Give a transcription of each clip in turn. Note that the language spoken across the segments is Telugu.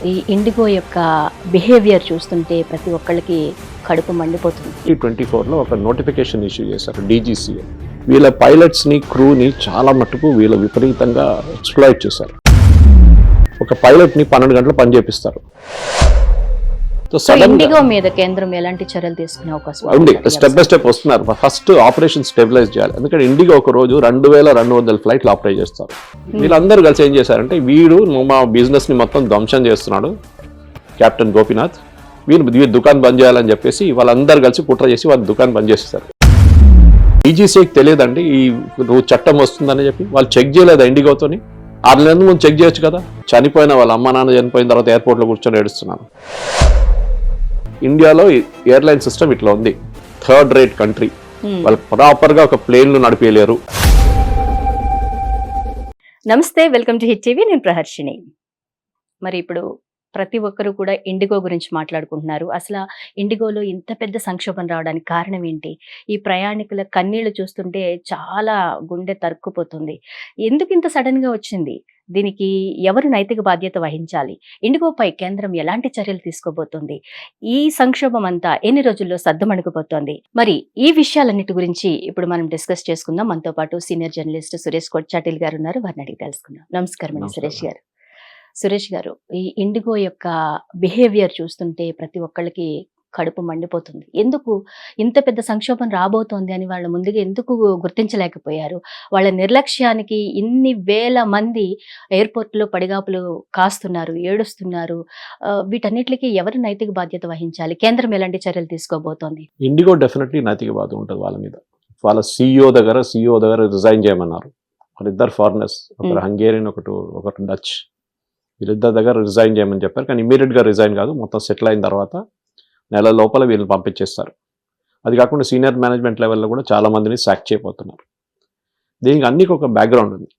ఈ ఇండిగో యొక్క బిహేవియర్ చూస్తుంటే ప్రతి ఒక్కళ్ళకి కడుపు మండిపోతుంది. 2024లో ఒక నోటిఫికేషన్ ఇష్యూ చేశారు DGCA. వీళ్ళ పైలట్స్ని క్రూని చాలా మట్టుకు వీళ్ళు విపరీతంగా ఎక్స్ప్లాయిట్ చేశారు. ఒక పైలట్ని 12 గంటలు పని చేపిస్తారు. సో ఇండిగో మీద కేంద్రం ఎలాంటి చర్యలు తీసుకునే అవకాశం ఉంది? స్టెప్ బై స్టెప్ వస్తున్నారు. ఫస్ట్ ఆపరేషన్ స్టెబిలైజ్ చేయాలి. ఎందుకంటే ఇండిగో ఒక రోజు 2200 ఫ్లైట్లు ఆపరేట్ చేస్తారు. వీళ్ళందరూ కలిసి ఏం చేశారంటే, వీడు మా బిజినెస్ ని మొత్తం ధ్వంసం చేస్తున్నాడు కెప్టెన్ గోపీనాథ్, వీరు దుకాణం బంద్ చేయాలని చెప్పేసి వాళ్ళందరూ కలిసి కుట్ర చేసి వాళ్ళ దుకాణం బంద్ చేసేస్తారు. DGCAకి తెలియదండి ఈ చట్టం వస్తుందని చెప్పి. వాళ్ళు చెక్ చేయలేదా ఇండిగోతోని? 6 నెలల ముందు చెక్ చేయొచ్చు కదా. చనిపోయిన వాళ్ళ అమ్మ నాన్న చనిపోయిన తర్వాత ఎయిర్పోర్ట్లో కూర్చొని ఏడుస్తున్నాను. ఇండియాలో ఎయిర్లైన్ సిస్టమ్ ఇట్లా ఉంది. 3rd rate country. వాళ్ళు ప్రాపర్ గా ఒక ప్లేన్లు నడిపేయలేరు. నమస్తే, వెల్కమ్ టు హిట్ టీవీ. నేను ప్రహర్షిని. మరి ఇప్పుడు ప్రతి ఒక్కరు కూడా ఇండిగో గురించి మాట్లాడుకుంటున్నారు. అసలు ఇండిగోలో ఇంత పెద్ద సంక్షోభం రావడానికి కారణం ఏంటి? ఈ ప్రయాణికుల కన్నీళ్లు చూస్తుంటే చాలా గుండె తరుక్కుపోతుంది. ఎందుకు ఇంత సడన్ గా వచ్చింది? దీనికి ఎవరు నైతిక బాధ్యత వహించాలి? ఇండిగోపై కేంద్రం ఎలాంటి చర్యలు తీసుకోబోతోంది? ఈ సంక్షోభం అంతా ఎన్ని రోజుల్లో సద్దుమణిగిపోతోంది? మరి ఈ విషయాలన్నిటి గురించి ఇప్పుడు మనం డిస్కస్ చేసుకుందాం. మనతో పాటు సీనియర్ జర్నలిస్ట్ సురేష్ కొచ్చాటిల్ గారు ఉన్నారు. వారిని అడిగి తెలుసుకుందాం. నమస్కారం అండి సురేష్ గారు. సురేష్ గారు, ఈ ఇండిగో యొక్క బిహేవియర్ చూస్తుంటే ప్రతి ఒక్కళ్ళకి కడుపు మండిపోతుంది. ఎందుకు ఇంత పెద్ద సంక్షోభం రాబోతోంది అని వాళ్ళ ముందుగా ఎందుకు గుర్తించలేకపోయారు? వాళ్ళ నిర్లక్ష్యానికి ఇన్ని వేల మంది ఎయిర్పోర్ట్లో పడిగాపులు కాస్తున్నారు, ఏడుస్తున్నారు. వీటన్నిటికీ ఎవరు నైతిక బాధ్యత వహించాలి? కేంద్రం ఎలాంటి చర్యలు తీసుకోబోతోంది? ఇండిగో డెఫినెట్లీ నైతిక బాధ్యత ఉంటుంది వాళ్ళ మీద. వాళ్ళ CEO దగ్గర రిజైన్ చేయమన్నారు. వాళ్ళిద్దరు ఫారినర్స్, ఒకరు హంగేరియన్, ఒకటి డచ్. వీళ్ళిద్దరి దగ్గర రిజైన్ చేయమని చెప్పారు. కానీ ఇమీడియట్గా రిజైన్ కాదు, మొత్తం సెటిల్ అయిన తర్వాత నెల లోపల వీళ్ళని పంపించేస్తారు. అది కాకుండా సీనియర్ మేనేజ్మెంట్ లెవెల్లో కూడా చాలా మందిని సాక్ చేయబోతున్నారు. దీనికి అన్నికి ఒక బ్యాక్గ్రౌండ్ ఉంది.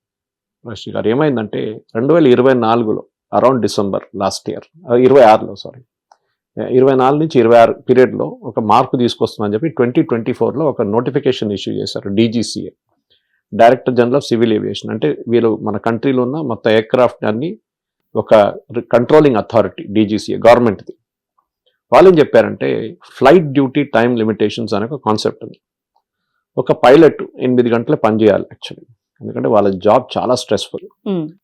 రషి గారు, ఏమైందంటే 2024లో అరౌండ్ డిసెంబర్ లాస్ట్ ఇయర్, 24 నుంచి 26 పీరియడ్లో ఒక మార్పు తీసుకొస్తుందని చెప్పి 2024లో ఒక నోటిఫికేషన్ ఇష్యూ చేశారు DGCA, director general of civil aviation. అంటే వీళ్ళు మన కంట్రీలో ఉన్న మొత్తం ఎయిర్క్రాఫ్ట్ అన్ని ఒక కంట్రోలింగ్ అథారిటీ DGCA, గవర్నమెంట్ది. వాళ్ళు ఏం చెప్పారంటే, ఫ్లైట్ డ్యూటీ టైం లిమిటేషన్స్ అనే ఒక కాన్సెప్ట్ ఉంది. ఒక పైలట్ 8 గంటలే పనిచేయాలి యాక్చువల్లీ, ఎందుకంటే వాళ్ళ జాబ్ చాలా స్ట్రెస్ఫుల్.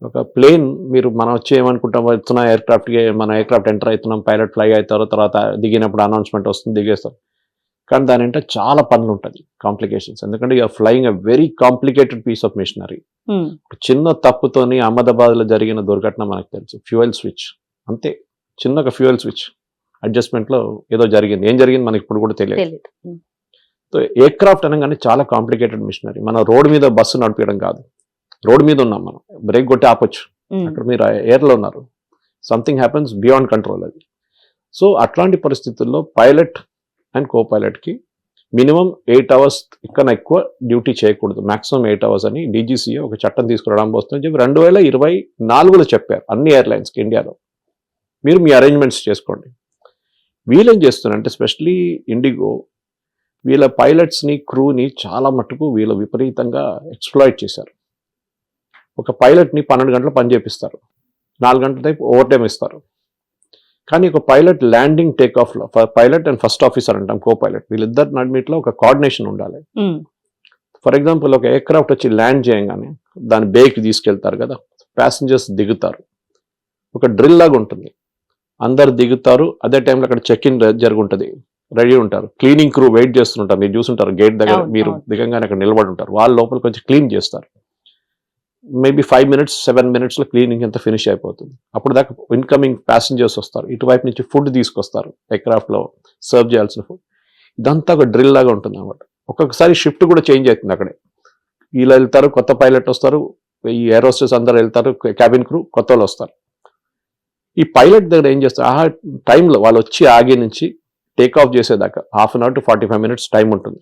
ఒక ప్లేన్ మనం వచ్చి ఏమనుకుంటాం, వెళ్తున్న ఎయిర్క్రాఫ్ట్కి, మన ఎయిర్క్రాఫ్ట్ ఎంటర్ అవుతున్నాం, పైలట్ ఫ్లై అవుతారు, తర్వాత దిగినప్పుడు అనౌన్స్మెంట్ వస్తుంది, దిగేస్తారు. కానీ దాని అంటే చాలా పనులు ఉంటుంది, కాంప్లికేషన్స్. ఎందుకంటే you're flying a very complicated piece of machinery. చిన్న తప్పుతోని అహ్మదాబాద్లో జరిగిన దుర్ఘటన మనకు తెలుసు. ఫ్యూయల్ స్విచ్, అంతే, చిన్న ఒక ఫ్యూయల్ స్విచ్ అడ్జస్ట్మెంట్లో ఏదో జరిగింది. ఏం జరిగింది మనకి ఇప్పుడు కూడా తెలియదు. సో ఎయిర్క్రాఫ్ట్ అనగానే చాలా కాంప్లికేటెడ్ మిషనరీ. మనం రోడ్ మీద బస్సు నడిపించడం కాదు, రోడ్ మీద ఉన్నాం, మనం బ్రేక్ కొట్టి ఆపొచ్చు. అక్కడ మీరు ఎయిర్లో ఉన్నారు, సంథింగ్ హ్యాపెన్స్ బియాండ్ కంట్రోల్ అది. సో అట్లాంటి పరిస్థితుల్లో పైలట్ అండ్ కో పైలట్కి మినిమం 8 hours కన్నా ఎక్కువ డ్యూటీ చేయకూడదు, మాక్సిమం 8 hours అని DGCA ఒక చట్టం తీసుకురావడం వస్తుందని చెప్పి 2024లో చెప్పారు అన్ని ఎయిర్లైన్స్కి ఇండియాలో. మీరు మీ అరేంజ్మెంట్స్ చేసుకోండి. వీళ్ళేం చేస్తున్నారంటే, స్పెషలీ ఇండిగో వీళ్ళ పైలట్స్ని క్రూని చాలా మట్టుకు వీళ్ళు విపరీతంగా ఎక్స్ప్లాయిట్ చేశారు. ఒక పైలట్ని 12 గంటలు పని చేపిస్తారు, 4 గంటల టైపు ఓవర్ టైం ఇస్తారు. కానీ ఒక పైలట్ ల్యాండింగ్ టేక్ ఆఫ్లో, పైలట్ అండ్ ఫస్ట్ ఆఫీసర్ అంటాం, కో పైలట్, వీళ్ళిద్దరు నడిమిట్లో ఒక కోఆర్డినేషన్ ఉండాలి. ఫర్ ఎగ్జాంపుల్, ఒక ఎయిర్క్రాఫ్ట్ వచ్చి ల్యాండ్ చేయగానే దాని బేకి తీసుకెళ్తారు కదా, ప్యాసింజర్స్ దిగుతారు, ఒక డ్రిల్ లాగా ఉంటుంది, అందరు దిగుతారు. అదే టైంలో అక్కడ చెక్ ఇన్ జరుగుంటుంది, రెడీ ఉంటారు. క్లీనింగ్ క్రూ వెయిట్ చేస్తుంటారు, మీరు చూస్తుంటారు గేట్ దగ్గర, మీరు దిగంగానే అక్కడ నిలబడి ఉంటారు. వాళ్ళ లోపల కొంచెం క్లీన్ చేస్తారు. మేబీ 5 minutes 7 minutesలో క్లీనింగ్ అంతా ఫినిష్ అయిపోతుంది. అప్పుడు దాకా ఇన్కమింగ్ ప్యాసింజర్స్ వస్తారు, ఇటువైపు నుంచి ఫుడ్ తీసుకొస్తారు, ఎయిర్క్రాఫ్ట్లో సర్వ్ చేయాల్సిన ఫుడ్. ఇదంతా ఒక డ్రిల్ లాగా ఉంటుంది అన్నమాట. ఒక్కొక్కసారి షిఫ్ట్ కూడా చేంజ్ అవుతుంది. అక్కడే వీళ్ళు వెళ్తారు, కొత్త పైలట్ వస్తారు, ఈ ఏరోస్టర్స్ అందరు వెళ్తారు, క్యాబిన్ క్రూ కొత్త వాళ్ళు వస్తారు. ఈ పైలట్ దగ్గర ఏం చేస్తారు, ఆ టైంలో వాళ్ళు వచ్చి ఆగి నుంచి టేక్ ఆఫ్ చేసేదాకా 1/2 hour to 45 minutes టైం ఉంటుంది.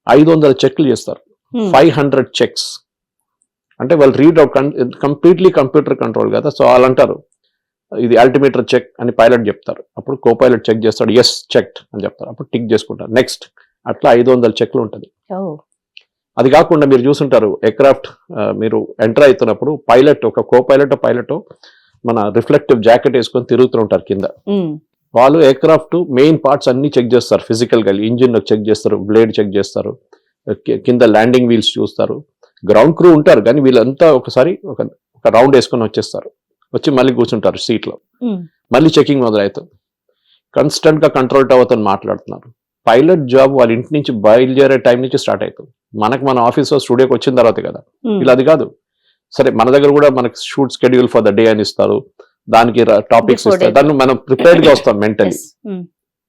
500 చెక్లు చేస్తారు, 500 చెక్స్. అంటే వాళ్ళు read out, completely computer control కదా. సో వాళ్ళు అంటారు, ఇది అల్టిమీటర్ చెక్ అని పైలట్ చెప్తారు. అప్పుడు కో పైలట్ చెక్ చేస్తాడు, ఎస్ చెక్డ్ అని చెప్తారు. అప్పుడు టిక్ చేసుకుంటారు, నెక్స్ట్. అట్లా 500 చెక్లు ఉంటుంది. అది కాకుండా మీరు చూసుంటారు, ఎయిర్క్రాఫ్ట్ మీరు ఎంటర్ అవుతున్నప్పుడు పైలట్, ఒక కో పైలట్ మన రిఫ్లెక్టివ్ జాకెట్ వేసుకొని తిరుగుతుంటారు కింద. వాళ్ళు ఎయిర్క్రాఫ్ట్ మెయిన్ పార్ట్స్ అన్ని చెక్ చేస్తారు ఫిజికల్ గా, ఇంజిన్ చెక్ చేస్తారు, బ్లేడ్ చెక్ చేస్తారు, కింద ల్యాండింగ్ వీల్స్ చూస్తారు. గ్రౌండ్ క్రూ ఉంటారు కానీ వీళ్ళంతా ఒకసారి ఒక రౌండ్ వేసుకొని వచ్చేస్తారు, వచ్చి మళ్ళీ కూర్చుంటారు సీట్ లో, మళ్ళీ చెకింగ్ మొదలవుతుంది. కాన్స్టెంట్ గా కంట్రోల్ టవర్తో మాట్లాడుతున్నారు. పైలట్ జాబ్ వాళ్ళ ఇంటి నుంచి బయలుదేరే టైం నుంచి స్టార్ట్ అవుతుంది. మన ఆఫీస్ స్టూడియోకి వచ్చిన తర్వాత కదా. ఇలా అది కాదు. సరే మన దగ్గర కూడా మనకి shoot schedule for the day అని ఇస్తారు, దానికి టాపిక్స్ ఇస్తారు, దాన్ని మనం ప్రిపేర్డ్ గా వస్తాం మెంటలీ.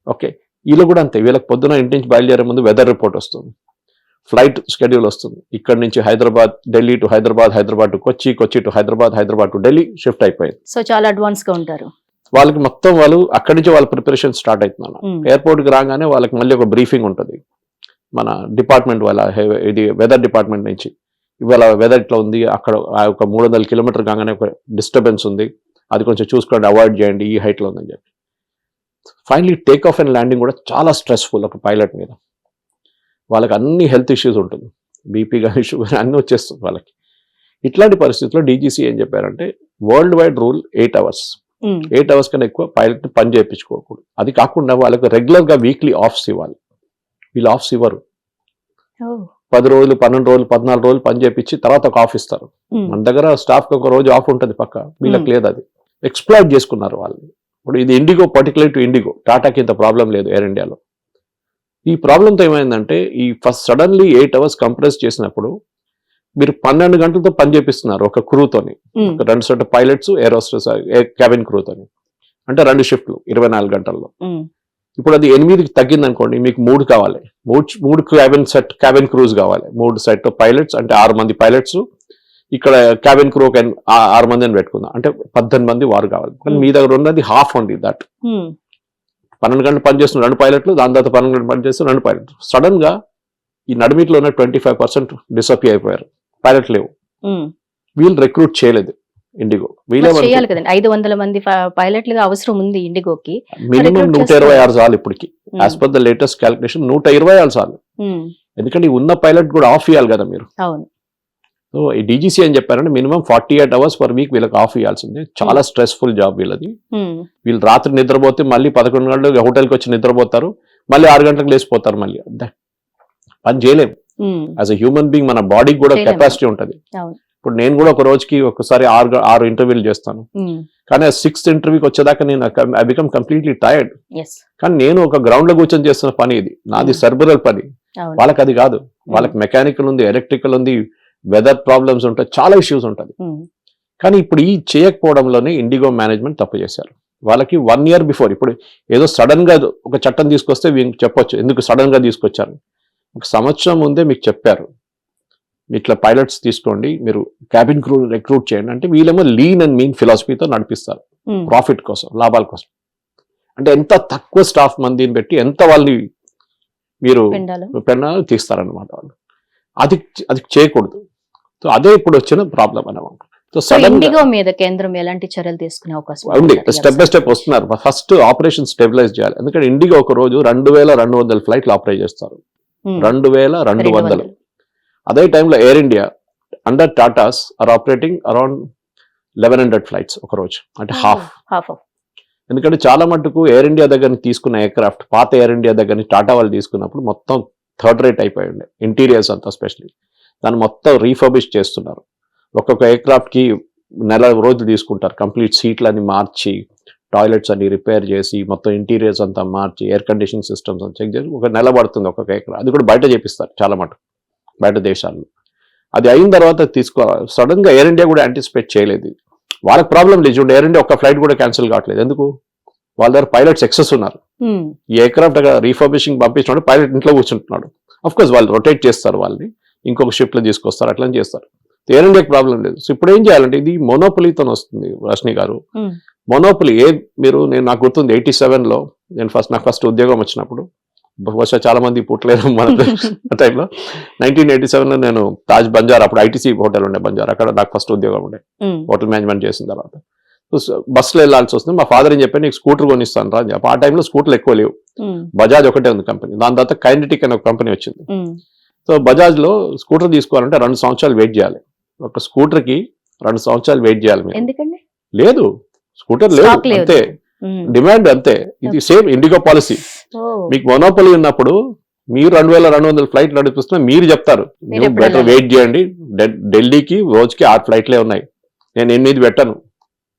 ఓకే, వీళ్ళు కూడా అంతే. వీళ్ళకి పొద్దున ఇంటి నుంచి బయలుదేరే ముందు వెదర్ రిపోర్ట్ వస్తుంది, ఫ్లైట్ షెడ్యూల్ వస్తుంది. ఇక్కడ నుంచి Hyderabad, Delhi to Hyderabad, Hyderabad to Kochi, Kochi to Hyderabad, Hyderabad to Delhi shift అయిపోయింది. సో చాలా అడ్వాన్స్ గా ఉంటారు వాళ్ళకి. మొత్తం వాళ్ళు అక్కడి నుంచి వాళ్ళ ప్రిపరేషన్ స్టార్ట్ అవుతున్నాను. ఎయిర్పోర్ట్ కి రాగానే వాళ్ళకి మళ్ళీ ఒక బ్రీఫింగ్ ఉంటుంది మన డిపార్ట్మెంట్ వాళ్ళ, ఇది వెదర్ డిపార్ట్మెంట్ నుంచి. ఇవాళ వెదర్ ఇట్లా ఉంది, అక్కడ ఒక 300 కిలోమీటర్ కాగానే ఒక డిస్టర్బెన్స్ ఉంది, అది కొంచెం చూసుకోండి, అవాయిడ్ చేయండి, ఈ హైట్ లో ఉందని చెప్పి. Finally take off and landing కూడా చాలా స్ట్రెస్ఫుల్ ఒక పైలట్ మీద. వాళ్ళకి అన్ని హెల్త్ ఇష్యూస్ ఉంటుంది, బీపీ కానీ షుగర్ అన్నీ వచ్చేస్తుంది వాళ్ళకి. ఇట్లాంటి పరిస్థితుల్లో డీజీసీ ఏం చెప్పారంటే world wide rule 8 hours, 8 hours కన్నా ఎక్కువ పైలట్ పని చేయించుకోకూడదు. అది కాకుండా వాళ్ళకి రెగ్యులర్ గా వీక్లీ ఆఫ్స్ ఇవ్వాలి. వీళ్ళు ఆఫ్స్ ఇవ్వరు. 10 రోజులు, 12 రోజులు, 14 రోజులు పని చేయించి తర్వాత ఒక ఆఫ్ ఇస్తారు. మన దగ్గర స్టాఫ్ కి ఒక రోజు ఆఫ్ ఉంటుంది పక్క, వీళ్ళకి లేదు. అది ఎక్స్ప్లాయిట్ చేసుకున్నారు వాళ్ళు. ఇప్పుడు ఇది ఇండిగో, పర్టికులర్ టు ఇండిగో, టాటాకి ఇంత ప్రాబ్లం లేదు ఎయిర్ ఇండియాలో. ఈ ప్రాబ్లంతో ఏమైందంటే ఈ ఫస్ట్ సడన్లీ 8 అవర్స్ కంప్రెస్ చేసినప్పుడు మీరు 12 గంటలతో పని చేపిస్తున్నారు ఒక క్రూతోని, 2 సెట్ పైలట్స్, ఏరోస్టెస్, క్యాబిన్ క్రూతోని. అంటే 2 షిఫ్ట్లు 24 గంటల్లో. ఇప్పుడు అది 8కి తగ్గింది అనుకోండి, మీకు 3 కావాలి, 3 క్యాబిన్ క్రూస్ కావాలి, 3 సెట్ పైలట్స్ అంటే 6 మంది పైలట్స్. ఇక్కడ క్యాబిన్ క్రూ 6 మంది అని పెట్టుకుందాం, అంటే 18 మంది వారు కావాలి. కానీ మీ దగ్గర ఉన్నది హాఫ్ ఓన్లీ దట్. 12 గంటలు పనిచేస్తున్న 2 పైలట్లు, దాని తర్వాత 12 గంటలు పనిచేస్తున్న 2 పైలట్లు. సడన్ గా ఈ నడిమిట్లో ఉన్న 25% డిసపియర్ అయిపోయారు, పైలట్ లేవు. వీళ్ళు రిక్రూట్ చేయలేదు ఇండిగో. వీళ్ళే 500 మంది పైలట్లుగా అవసరం ఉంది ఇండిగోకి. మినిమం 126 చాలు ఇప్పటికి. As per the latest calculation 126 చాలు. ఎందుకంటే ఉన్న పైలట్ కూడా ఆఫ్ ఇవ్వాలి కదా మీరు. సో ఈ డీజీసీ అని చెప్పారంటే మినిమం 48 అవర్స్ పర్ వీక్ వీళ్ళకి ఆఫ్ ఇవ్వాల్సిందే. చాలా స్ట్రెస్ఫుల్ జాబ్ వీళ్ళది. వీళ్ళు రాత్రి నిద్రపోతే మళ్ళీ 11 గంటలకు హోటల్కి వచ్చి నిద్రపోతారు, మళ్ళీ 6 గంటలకు లేచిపోతారు. మళ్ళీ పని చేయలేము. యాజ్ అ హ్యూమన్ బీయింగ్ మన బాడీకి కూడా కెపాసిటీ ఉంటుంది. ఇప్పుడు నేను కూడా ఒక రోజుకి ఒకసారి 6 ఇంటర్వ్యూలు చేస్తాను, కానీ 6th ఇంటర్వ్యూకి వచ్చేదాకా నేను ఐ బికమ్ కంప్లీట్లీ టైర్డ్. కానీ నేను ఒక గ్రౌండ్ లో కూర్చొని చేస్తున్న పని ఇది, నాది సెర్బరల్ పని. వాళ్ళకి అది కాదు. వాళ్ళకి మెకానికల్ ఉంది, ఎలక్ట్రికల్ ఉంది, వెదర్ ప్రాబ్లమ్స్ ఉంటాయి, చాలా ఇష్యూస్ ఉంటుంది. కానీ ఇప్పుడు ఈ చేయకపోవడంలోనే ఇండిగో మేనేజ్మెంట్ తప్పు చేశారు. వాళ్ళకి 1 year బిఫోర్, ఇప్పుడు ఏదో సడన్ గా ఒక చట్టం తీసుకొస్తే చెప్పొచ్చు ఎందుకు సడన్ గా తీసుకొచ్చారు. 1 సంవత్సరం ముందే మీకు చెప్పారు, ఇట్లా పైలట్స్ తీసుకోండి, మీరు క్యాబిన్ క్రూ రిక్రూట్ చేయండి. అంటే వీళ్ళేమో లీన్ అండ్ మీన్ ఫిలాసఫీతో నడిపిస్తారు, ప్రాఫిట్ కోసం, లాభాల కోసం. అంటే ఎంత తక్కువ స్టాఫ్ మందిని పెట్టి ఎంత వాళ్ళని మీరు పెన్నాలు తీస్తారనమాట వాళ్ళు. అది చేయకూడదు. సో అదే ఇప్పుడు వచ్చిన ప్రాబ్లం అన్నమాట. ఇండిగో మీద కేంద్రం ఎలాంటి చర్యలు తీసుకునే అవకాశం ఉంది? స్టెప్ బై స్టెప్ వస్తున్నారు. ఫస్ట్ ఆపరేషన్ స్టెబిలైజ్ చేయాలి. ఎందుకంటే ఇండిగో ఒక రోజు 2200 ఫ్లైట్లు ఆపరేట్ చేస్తారు, 2200. అదే టైంలో Air India under Tatas are operating around 1100 flights ఒక రోజు, అంటే హాఫ్. ఎందుకంటే చాలా మటుకు ఎయిర్ ఇండియా దగ్గర తీసుకున్న ఎయిర్క్రాఫ్ట్, పాత ఎయిర్ ఇండియా దగ్గర టాటా వాళ్ళు తీసుకున్నప్పుడు మొత్తం థర్డ్ రేట్ అయిపోయి ఉండే, ఇంటీరియర్స్ అంతా స్పెషల్లీ. దాన్ని మొత్తం రీఫర్బిష్ చేస్తున్నారు. ఒక్కొక్క ఎయిర్క్రాఫ్ట్ కి 4 రోజులు తీసుకుంటారు, కంప్లీట్ సీట్లన్నీ మార్చి, టాయిలెట్స్ అన్ని రిపేర్ చేసి, మొత్తం ఇంటీరియర్స్ అంతా మార్చి, ఎయిర్ కండిషనింగ్ సిస్టమ్స్ అని చెక్ చేసి 1 నెల పడుతుంది ఒక్కొక్క ఎయిర్క్రాఫ్ట్. అది కూడా బయట చేపిస్తారు చాలా మటుకు, బయట దేశాల్లో. అది అయిన తర్వాత తీసుకోవాలి. సడన్ గా ఎయిర్ ఇండియా కూడా యాంటిసిపేట్ చేయలేదు. వాళ్ళకి ప్రాబ్లం లేదు చూడండి, ఎయిర్ ఇండియా ఒక్క ఫ్లైట్ కూడా క్యాన్సిల్ కావట్లేదు. ఎందుకు? వాళ్ళ దగ్గర పైలట్స్ ఎక్సెస్ ఉన్నారు. ఈ ఎయిర్క్రాఫ్ట్ రీఫర్బిషింగ్ పంపించినాడు, పైలట్ ఇంట్లో కూర్చుంటున్నాడు. అఫ్ కోర్స్ వాళ్ళు రొటేట్ చేస్తారు, వాళ్ళని ఇంకొక షిఫ్ట్ లో తీసుకొస్తారు, అట్లా చేస్తారు. ఎయిర్ ఇండియాకి ప్రాబ్లం లేదు. సో ఇప్పుడు ఏం చేయాలంటే ఇది మొనోపొలీతో వస్తుంది. రష్ని గారు, మొనోపొలీ నేను నాకు గుర్తుంది 87లో నాకు ఫస్ట్ ఉద్యోగం వచ్చినప్పుడు, బహుశా చాలా మంది పుట్టలేదు మన టైంలో. 1987లో నేను తాజ్ బంజార్, అప్పుడు ఐటీసీ హోటల్ ఉండే బంజార్, అక్కడ నాకు ఫస్ట్ ఉద్యోగం ఉండే హోటల్ మేనేజ్మెంట్ చేసిన తర్వాత. బస్సులో వెళ్ళాల్సి వస్తుంది. మా ఫాదర్ ఏం చెప్పి నీకు స్కూటర్ కొనిస్తాను రా అని చెప్పి. ఆ టైంలో స్కూటర్లు ఎక్కువ లేవు, బజాజ్ ఒకటే ఉంది కంపెనీ. దాని తర్వాత కైనెటిక్ అనే ఒక కంపెనీ వచ్చింది. సో బజాజ్ లో స్కూటర్ తీసుకోవాలంటే 2 సంవత్సరాలు వెయిట్ చేయాలి. ఒక స్కూటర్ కి 2 సంవత్సరాలు వెయిట్ చేయాలి. ఎందుకండి? లేదు, స్కూటర్ లేదు Stock లేదు. అంతే, డిమాండ్ అంతే. ఇది సేమ్ ఇండిగో పాలసీ. మీకు మొనోపలి ఉన్నప్పుడు మీరు 2200 ఫ్లైట్ నడిపిస్తున్నా మీరు చెప్తారు మీరు ఎప్పుడు బెటర్ వెళ్ళాలి? వెయిట్ చేయండి, ఢిల్లీకి రోజుకి 6 ఫ్లైట్లే ఉన్నాయి, నేను 8 పెట్టాను,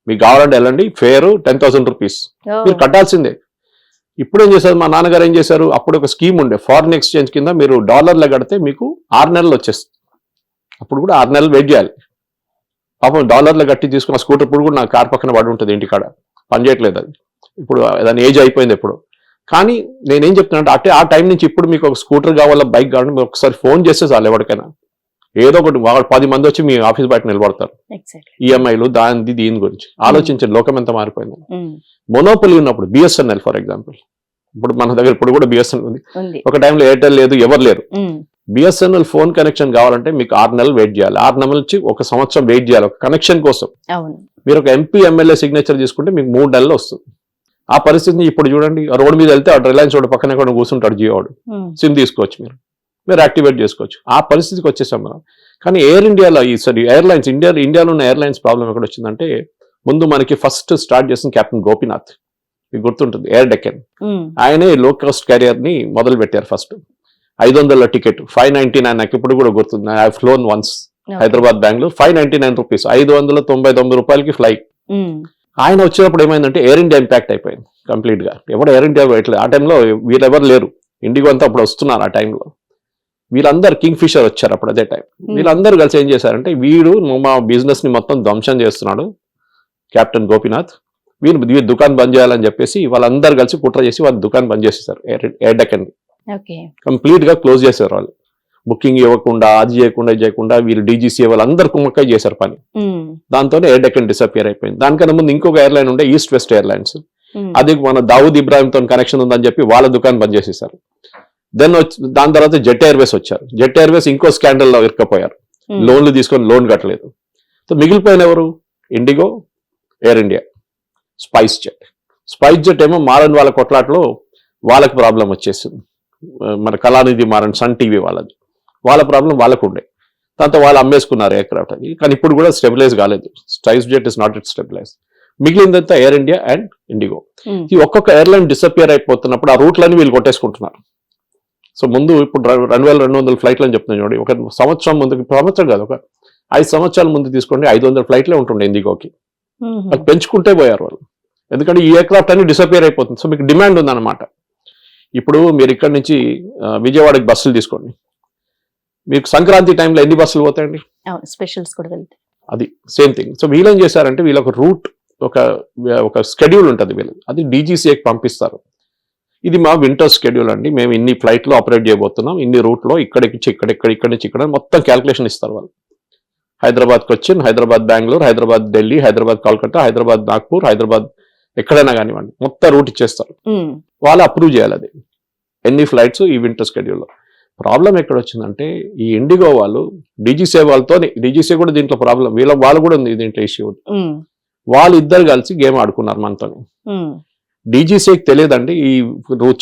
మీకు కావాలంటే వెళ్ళండి, ఫేర్ 10,000 రూపీస్ మీరు కట్టాల్సిందే. ఇప్పుడు ఏం చేశారు మా నాన్నగారు, ఏం చేశారు, అప్పుడు ఒక స్కీమ్ ఉండే ఫారిన్ ఎక్స్చేంజ్ కింద, మీరు డాలర్లో కడితే మీకు 6 నెలలు వచ్చేస్తుంది. అప్పుడు కూడా 6 నెలలు వెయిట్ చేయాలి. పాపం డాలర్లో కట్టి తీసుకున్న స్కూటర్ ఇప్పుడు కూడా నా కార్ పక్కన పడి ఉంటుంది ఇంటికాడ, పనిచేయట్లేదు అది, ఇప్పుడు దాని ఏజ్ అయిపోయింది ఎప్పుడు. కానీ నేనేం చెప్తున్నా అంటే ఆ టైం నుంచి ఇప్పుడు మీకు ఒక స్కూటర్ కావాలా, బైక్ కావాలని మీరు ఒకసారి ఫోన్ చేస్తే చాలు ఎవరికైనా, ఏదో ఒకటి 10 మంది వచ్చి మీ ఆఫీస్ బయట నిలబడతారు. ఈఎంఐలు దీని గురించి ఆలోచించండి, లోకం ఎంత మారిపోయింది. మొనోపలి ఉన్నప్పుడు బిఎస్ఎన్ఎల్ ఫర్ ఎగ్జాంపుల్, ఇప్పుడు మన దగ్గర ఇప్పుడు కూడా బిఎస్ఎన్ఎల్ ఉంది, ఒక టైంలో ఎయిర్టెల్ లేదు, ఎవరు లేరు. బిఎస్ఎన్ఎల్ ఫోన్ కనెక్షన్ కావాలంటే మీకు 6 నెలలు వెయిట్ చేయాలి, 6 నెలల నుంచి 1 సంవత్సరం వెయిట్ చేయాలి ఒక కనెక్షన్ కోసం. మీరు ఒక ఎంపీ ఎమ్మెల్యే సిగ్నేచర్ తీసుకుంటే మీకు 3 నెలలు వస్తుంది. ఆ పరిస్థితిని ఇప్పుడు చూడండి, రోడ్ మీద వెళ్తే రిలయన్స్ రోడ్ పక్కన కూడా కూర్చుంటాడు జియోడు, సిమ్ తీసుకోవచ్చు, మీరు యాక్టివేట్ చేసుకోవచ్చు. ఆ పరిస్థితికి వచ్చేసాం మనం. కానీ ఎయిర్ ఇండియాలో ఎయిర్లైన్స్ ఇండియాలో ఉన్న ఎయిర్లైన్స్ ప్రాబ్లం ఎక్కడ వచ్చిందంటే, ముందు మనకి ఫస్ట్ స్టార్ట్ చేసిన కెప్టెన్ గోపీనాథ్, మీకు గుర్తుంటుంది, ఎయిర్ డెక్కన్, ఆయనే లో కాస్ట్ క్యారియర్ ని మొదలు పెట్టారు. ఫస్ట్ 500 టికెట్ 599, నాకు ఇప్పుడు కూడా గుర్తుంది, I flown once Hyderabad Bengaluru, 599 rupees, 599 రూపాయలకి ఫ్లైట్. ఆయన వచ్చినప్పుడు ఏమైందంటే ఎయిర్ ఇండియా ఇంపాక్ట్ అయిపోయింది కంప్లీట్ గా, ఎవరు ఎయిర్ ఇండియా పెట్టలేదు ఆ టైంలో, వీళ్ళెవరు లేరు, ఇండిగో అంతా అప్పుడు వస్తున్నారు ఆ టైంలో. వీళ్ళందరూ కింగ్ ఫిషర్ వచ్చారు అప్పుడు అదే టైం. వీళ్ళందరూ కలిసి ఏం చేశారంటే, వీడు మా బిజినెస్ ని మొత్తం ధ్వంసం చేస్తున్నాడు కెప్టెన్ గోపీనాథ్, వీరు దుకాణం బంద్ చేయాలని చెప్పేసి వాళ్ళందరూ కలిసి కుట్ర చేసి వాళ్ళ దుకాణం బంద్ చేసేసారు. ఎయిర్ డెక్కన్ కంప్లీట్ గా క్లోజ్ చేశారు. వాళ్ళు బుకింగ్ ఇవ్వకుండా, అది చేయకుండా ఇది చేయకుండా, వీళ్ళు డీజీసీ వాళ్ళందరూ కుమ్మక్కై చేశారు పని. దాంతోనే ఎయిర్ డెక్కన్ డిసపియర్ అయిపోయింది. దానికన్నా ముందు ఇంకొక ఎయిర్లైన్ ఉండే, ఈస్ట్ వెస్ట్ ఎయిర్లైన్స్, అది మన దావూద్ ఇబ్రాహిం తో కనెక్షన్ ఉందని చెప్పి వాళ్ళ దుకాణం బంద్ చేసేసారు. దాని తర్వాత జెట్ ఎయిర్వేస్ వచ్చారు. జెట్ ఎయిర్వేస్ ఇంకో స్కాండల్ లో ఇరుక్కపోయారు, లోన్లు తీసుకొని లోన్ కట్టలేదు. సో మిగిలిపోయిన ఎవరు, IndiGo, air India, spice jet ఏమో మారన్ వాళ్ళ కొట్లాట్లో వాళ్ళకి ప్రాబ్లం వచ్చేసింది. మన కళానిధి మారన్ సన్ టీవీ వాళ్ళ ప్రాబ్లం వాళ్ళకు ఉండే, దాంతో వాళ్ళు అమ్మేసుకున్నారు ఎయిర్క్రాఫ్ట్ అది. కానీ ఇప్పుడు కూడా స్టెబిలైజ్ కాలేదు, SpiceJet is not it stabilize. మిగిలిందంతా ఎయిర్ ఇండియా అండ్ ఇండిగో. ఈ ఒక్కొక్క ఎయిర్లైన్ డిసపియర్ అయిపోతున్నప్పుడు ఆ రూట్లన్నీ వీళ్ళు కొట్టేసుకుంటున్నారు. సో ముందు ఇప్పుడు 2200 ఫ్లైట్లు అని చెప్తున్నాను చూడండి, ఒక సంవత్సరం ముందు, సంవత్సరం కాదు, ఒక 5 సంవత్సరాల ముందు తీసుకోండి 500 ఫ్లైట్లే ఉంటుండే ఇండిగోకి. అది పెంచుకుంటే పోయారు వాళ్ళు, ఎందుకంటే ఈ ఎయిర్క్రాఫ్ట్ అన్ని డిసపియర్ అయిపోతుంది. సో మీకు డిమాండ్ ఉందన్నమాట. ఇప్పుడు మీరు ఇక్కడ నుంచి విజయవాడకి బస్సులు తీసుకోండి, మీకు సంక్రాంతి టైంలో ఎన్ని బస్సులు పోతాయండి, స్పెషల్స్ కూడా వెళ్తాయి, అది సేమ్ థింగ్. సో వీళ్ళేం చేశారంటే, వీళ్ళ ఒక రూట్, ఒక స్కెడ్యూల్ ఉంటుంది వీళ్ళు, అది డీజీసీఏకి పంపిస్తారు. ఇది మా వింటర్ స్కెడ్యూల్ అండి, మేము ఇన్ని ఫ్లైట్లో ఆపరేట్ చేయబోతున్నాం, ఇన్ని రూట్లో, ఇక్కడి నుంచి ఇక్కడ మొత్తం క్యాల్కులేషన్ ఇస్తారు వాళ్ళు. హైదరాబాద్కి వచ్చి హైదరాబాద్ బెంగళూరు, హైదరాబాద్ ఢిల్లీ, హైదరాబాద్ కోల్కతా, హైదరాబాద్ నాగ్పూర్, హైదరాబాద్ ఎక్కడైనా కానివ్వండి, మొత్తం రూట్ ఇచ్చేస్తారు. వాళ్ళు అప్రూవ్ చేయాలి అది, ఎన్ని ఫ్లైట్స్ ఈ వింటర్ స్కెడ్యూల్లో. ప్రాబ్లం ఎక్కడ వచ్చిందంటే, ఈ ఇండిగో వాళ్ళు డీజీసీ వాళ్ళతో, డీజీసీ కూడా దీంట్లో ప్రాబ్లం, వాళ్ళు కూడా ఉంది దీంట్లో ఇష్యూ. వాళ్ళు ఇద్దరు కలిసి గేమ్ ఆడుకున్నారు మనతో. డీజీసీకి తెలియదండి ఈ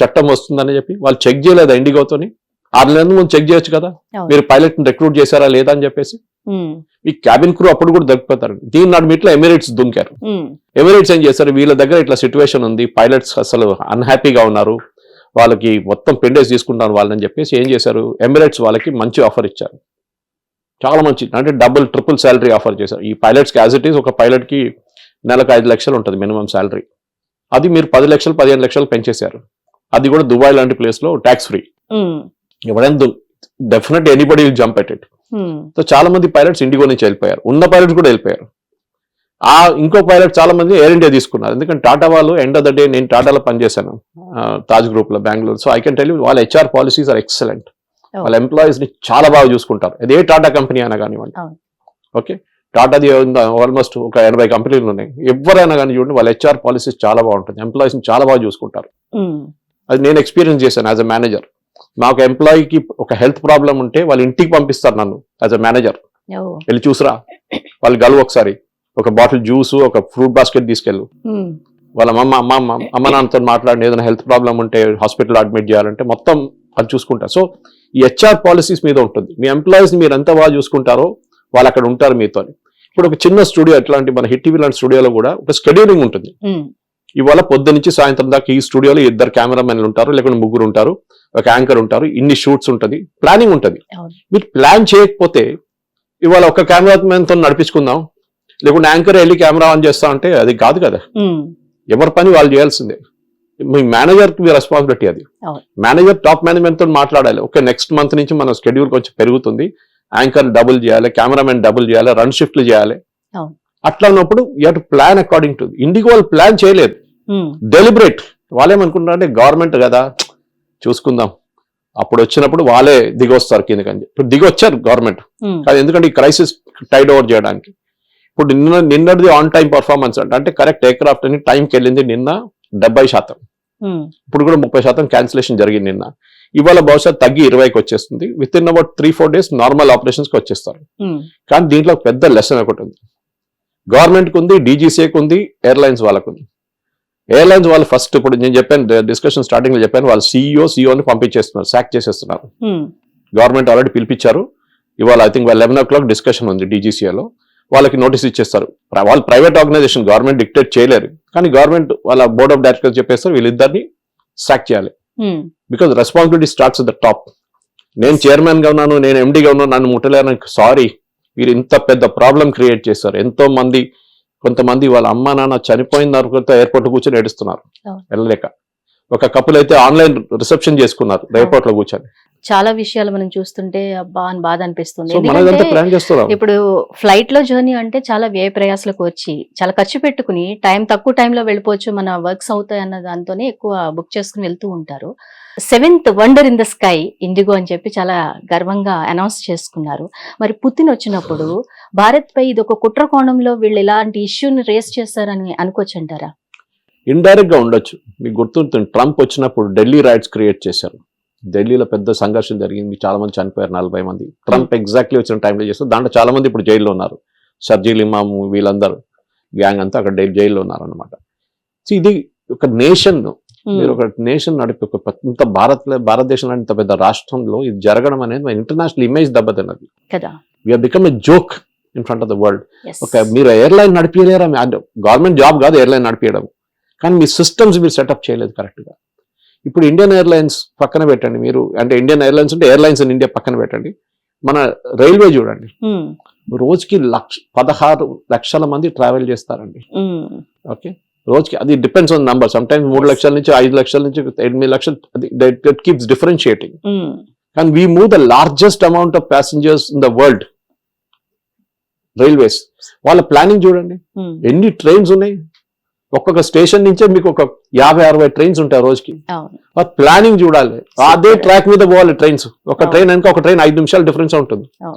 చట్టం వస్తుందని చెప్పి, వాళ్ళు చెక్ చేయలేదా ఇండిగోతోని, 6 నెలల ముందు చెక్ చేయొచ్చు కదా, మీరు పైలట్ ని రిక్రూట్ చేశారా లేదా అని చెప్పేసి. ఈ క్యాబిన్ క్రూ అప్పుడు కూడా దొరికిపోతారు. దీని నడిమిట్లో ఎమిరేట్స్ దుంకారు. ఎమిరేట్స్ ఏం చేశారు, వీళ్ళ దగ్గర ఇట్లా సిచ్యువేషన్ ఉంది, పైలట్స్ అసలు అన్హ్యాపీగా ఉన్నారు, వాళ్ళకి మొత్తం పెండేస్ తీసుకుంటాను వాళ్ళని చెప్పేసి ఏం చేశారు, ఎమిరేట్స్ వాళ్ళకి మంచి ఆఫర్ ఇచ్చారు, చాలా మంచి, అంటే ట్రిపుల్ శాలరీ ఆఫర్ చేశారు. ఈ పైలట్స్కి యాజ్ ఇట్ ఈస్, ఒక పైలట్కి నెలకు 5 లక్షలు ఉంటుంది మినిమం శాలరీ, అది మీరు 10 లక్షలు 15 లక్షలు పెంచేశారు. అది కూడా దుబాయ్ లాంటి ప్లేస్ లో ట్యాక్స్ ఫ్రీ. ఎవరైనా definite anybody will jump at it. So చాలా మంది పైలట్స్ ఇండిగో నుంచి వెళ్ళిపోయారు, ఉన్న పైలట్స్ కూడా వెళ్ళిపోయారు. ఇంకో పైలట్ చాలా మంది ఎయిర్ ఇండియా తీసుకున్నారు, ఎందుకంటే టాటా వాళ్ళు ఎండ్ ఆఫ్ ద డే, నేను టాటాలో పనిచేశాను తాజ్ గ్రూప్ లో Bengaluru. So I can tell you, వాళ్ళ హెచ్ఆర్ పాలసీస్ ఆర్ ఎక్సలెంట్, వాళ్ళ ఎంప్లాయీస్ ని చాలా బాగా చూసుకుంటారు. అదే టాటా కంపెనీ అయినా కానివ్వండి, ఓకే, టాటాది ఆల్మోస్ట్ ఒక 80 కంపెనీలు ఉన్నాయి, ఎవరైనా కానీ చూడండి వాళ్ళ హెచ్ఆర్ పాలసీస్ చాలా బాగుంటుంది, ఎంప్లాయీస్ ని చాలా బాగా చూసుకుంటారు. అది నేను ఎక్స్పీరియన్స్ చేశాను యాజ్ అ మేనేజర్. నాకు ఎంప్లాయీకి ఒక హెల్త్ ప్రాబ్లం ఉంటే వాళ్ళ ఇంటికి పంపిస్తారు నన్ను యాజ్ అ మేనేజర్, వెళ్ళి చూసిరా, వాళ్ళు గలువు ఒకసారి, ఒక బాటిల్ జ్యూస్, ఒక ఫ్రూట్ బాస్కెట్ తీసుకెళ్ళు, వాళ్ళ అమ్మ నాన్నతో మాట్లాడి ఏదైనా హెల్త్ ప్రాబ్లం ఉంటే హాస్పిటల్ అడ్మిట్ చేయాలంటే మొత్తం అది చూసుకుంటారు. సో ఈ హెచ్ఆర్ పాలసీస్ మీద ఉంటుంది, మీ ఎంప్లాయీస్ మీరు ఎంత బాగా చూసుకుంటారో వాళ్ళు అక్కడ ఉంటారు మీతో. ఇప్పుడు ఒక చిన్న స్టూడియో అట్లాంటి మన హిట్ టీవీ లాంటి స్టూడియోలో కూడా ఒక స్కెడ్యూలింగ్ ఉంటుంది. ఇవాళ పొద్దు నుంచి సాయంత్రం దాకా ఈ స్టూడియోలో 2 కెమెరామెన్లు ఉంటారు, లేకుంటే 3 ఉంటారు, ఒక యాంకర్ ఉంటారు, ఇన్ని షూట్స్ ఉంటుంది, ప్లానింగ్ ఉంటుంది. మీరు ప్లాన్ చేయకపోతే ఇవాళ ఒక కెమెరామెన్ తో నడిపించుకుందాం, లేకుంటే యాంకర్ వెళ్ళి కెమెరా ఆన్ చేస్తా అంటే అది కాదు కదా. ఎవరి పని వాళ్ళు చేయాల్సిందే. మీ మేనేజర్ కి రెస్పాన్సిబిలిటీ అది. మేనేజర్ టాప్ మేనేజ్మెంట్ తో మాట్లాడాలి. ఓకే, నెక్స్ట్ మంత్ నుంచి మన షెడ్యూల్ కొంచెం పెరుగుతుంది, యాంకర్ డబుల్ చేయాలి, కెమెరామెన్ డబుల్ చేయాలి, రన్ షిఫ్ట్లు చేయాలి. అట్లా ఉన్నప్పుడు you have to plan according to. IndiGo వాళ్ళు ప్లాన్ చేయలేదు, డెలిబరేట్. వాళ్ళేమనుకుంటారంటే గవర్నమెంట్ కదా చూసుకుందాం, అప్పుడు వచ్చినప్పుడు వాళ్ళే దిగొస్తారు కిందకని. ఇప్పుడు దిగొచ్చారు గవర్నమెంట్ కాదు, ఎందుకంటే ఈ క్రైసిస్ టైడ్ ఓవర్ చేయడానికి. ఇప్పుడు నిన్నటిది ఆన్ టైం పర్ఫార్మెన్స్ అంటే కరెక్ట్ ఎయిర్క్రాఫ్ట్ అని టైంకి వెళ్ళింది నిన్న 70%. ఇప్పుడు కూడా 30% క్యాన్సిలేషన్ జరిగింది నిన్న. ఇవాళ బహుశా తగ్గి 20కి వచ్చేస్తుంది. With in about 3-4 days normal operations కి వచ్చేస్తారు. కానీ దీంట్లో పెద్ద లెసన్ ఒకటి ఉంది. గవర్నమెంట్ కు ఉంది, డీజీసీఏకి ఉంది, ఎయిర్లైన్స్ వాళ్ళకు ఉంది. ఎయిర్లైన్స్ వాళ్ళు ఫస్ట్, ఇప్పుడు నేను చెప్పాను డిస్కషన్ స్టార్టింగ్ లో చెప్పాను, వాళ్ళు సిఇఓని పంపించేస్తున్నారు, సాక్ చేసేస్తున్నారు. గవర్నమెంట్ ఆల్రెడీ పిలిపించారు. ఇవాళ ఐ థింక్ 11 o'clock డిస్కషన్ ఉంది డీజీసీఏలో. వాళ్ళకి నోటీస్ ఇచ్చేస్తారు. వాళ్ళు ప్రైవేట్ ఆర్గనైజేషన్, గవర్నమెంట్ డిక్టేట్ చేయలేరు. కానీ గవర్నమెంట్ వాళ్ళ బోర్డ్ ఆఫ్ డైరెక్టర్స్ చెప్పేస్తారు వీళ్ళిద్దరిని సాక్ చేయాలి. Because responsibility starts at the top. నేను చైర్మన్ గా ఉన్నాను, నేను ఎండీగా ఉన్నాను, నన్ను ముట్టలేను, సారీ. మీరు ఇంత పెద్ద ప్రాబ్లం క్రియేట్ చేస్తారు. ఎంతో మంది, కొంతమంది వాళ్ళ అమ్మ నాన్న చనిపోయిన తర్వాత ఎయిర్పోర్ట్ లో కూర్చొని ఏడుస్తున్నారు వెళ్ళలేక. ఒక కపుల్ అయితే ఆన్లైన్ రిసెప్షన్ చేసుకున్నారు ఎయిర్పోర్ట్ లో కూర్చొని. చాలా విషయాలు మనం చూస్తుంటే అబ్బా అని బాధ అనిపిస్తుంది. ప్లాన్ చేస్తున్నాం. ఇప్పుడు ఫ్లైట్ లో జర్నీ అంటే చాలా వ్యయ ప్రయాసాలకు వచ్చి చాలా ఖర్చు పెట్టుకుని తక్కువ టైంలో వెళ్ళిపోవచ్చు, మన వర్క్స్ అవుతాయి అన్న దాంతోనే ఎక్కువ బుక్ చేసుకుని వెళ్తూ ఉంటారు. 7th wonder in the sky IndiGo అని చెప్పి చాలా గర్వంగా అనౌన్స్ చేసుకున్నారు. మరి పుతిన్ వచ్చినప్పుడు భారత్ పై ఇది ఒక కుట్ర కోణంలో వీళ్ళు ఇలాంటి ఇష్యూని రేస్ చేస్తారని అనుకోవచ్చు అంటారా? ఇండైరెక్ట్ గా ఉండొచ్చు. మీకు గుర్తుంటుంది, ట్రంప్ వచ్చినప్పుడు ఢిల్లీ రైట్స్ క్రియేట్ చేశారు. ఢిల్లీలో పెద్ద సంఘర్షణ జరిగింది, చాలా మంది చనిపోయారు, 40 మంది. ట్రంప్ ఎగ్జాక్ట్లీ వచ్చిన టైంలో చేస్తారు. దాంట్లో చాలా మంది ఇప్పుడు జైల్లో ఉన్నారు. షర్జీల్ ఇమాము వీళ్ళందరూ గ్యాంగ్ అంతా అక్కడ జైల్లో ఉన్నారు అనమాట. ఇది ఒక నేషన్, మీరు ఒక నేషన్ నడిపి ఒక ఇంత భారతదేశంలో ఇంత పెద్ద రాష్ట్రంలో ఇది జరగడం అనేది ఇంటర్నేషనల్ ఇమేజ్ దెబ్బతిన్నది. We're become a joke in front of the world. ఒక మీరు ఎయిర్లైన్ నడిపించలేరా? గవర్నమెంట్ జాబ్ కాదు ఎయిర్లైన్ నడిపించడం, కానీ మీ సిస్టమ్స్ మీరు సెటప్ చేయలేదు కరెక్ట్ గా. ఇప్పుడు ఇండియన్ ఎయిర్లైన్స్ పక్కన పెట్టండి మీరు, అంటే ఇండియన్ ఎయిర్లైన్స్ అంటే ఎయిర్లైన్స్ ఇన్ ఇండియా పక్కన పెట్టండి, మన రైల్వే చూడండి. రోజుకి 16 లక్షల మంది ట్రావెల్ చేస్తారండి. ఓకే, రోజుకి. అది depends on number. Some times 3 లక్షల నుంచి 5 లక్షల నుంచి 8 లక్షలు, దట్ కీప్స్ డిఫరెన్షియేటింగ్. కానీ we move the largest amount of passengers in the world. Railways వాళ్ళ ప్లానింగ్ చూడండి, ఎన్ని ట్రైన్స్ ఉన్నాయి. ఒక్కొక్క స్టేషన్ నుంచే మీకు ఒక 50-60 ట్రైన్స్ ఉంటాయి రోజుకి. ప్లానింగ్ చూడాలి. అదే ట్రాక్ మీద పోవాలి ట్రైన్స్. ఒక ట్రైన్ వెనక ఒక ట్రైన్ 5 నిమిషాలు డిఫరెన్స్ ఉంటుంది.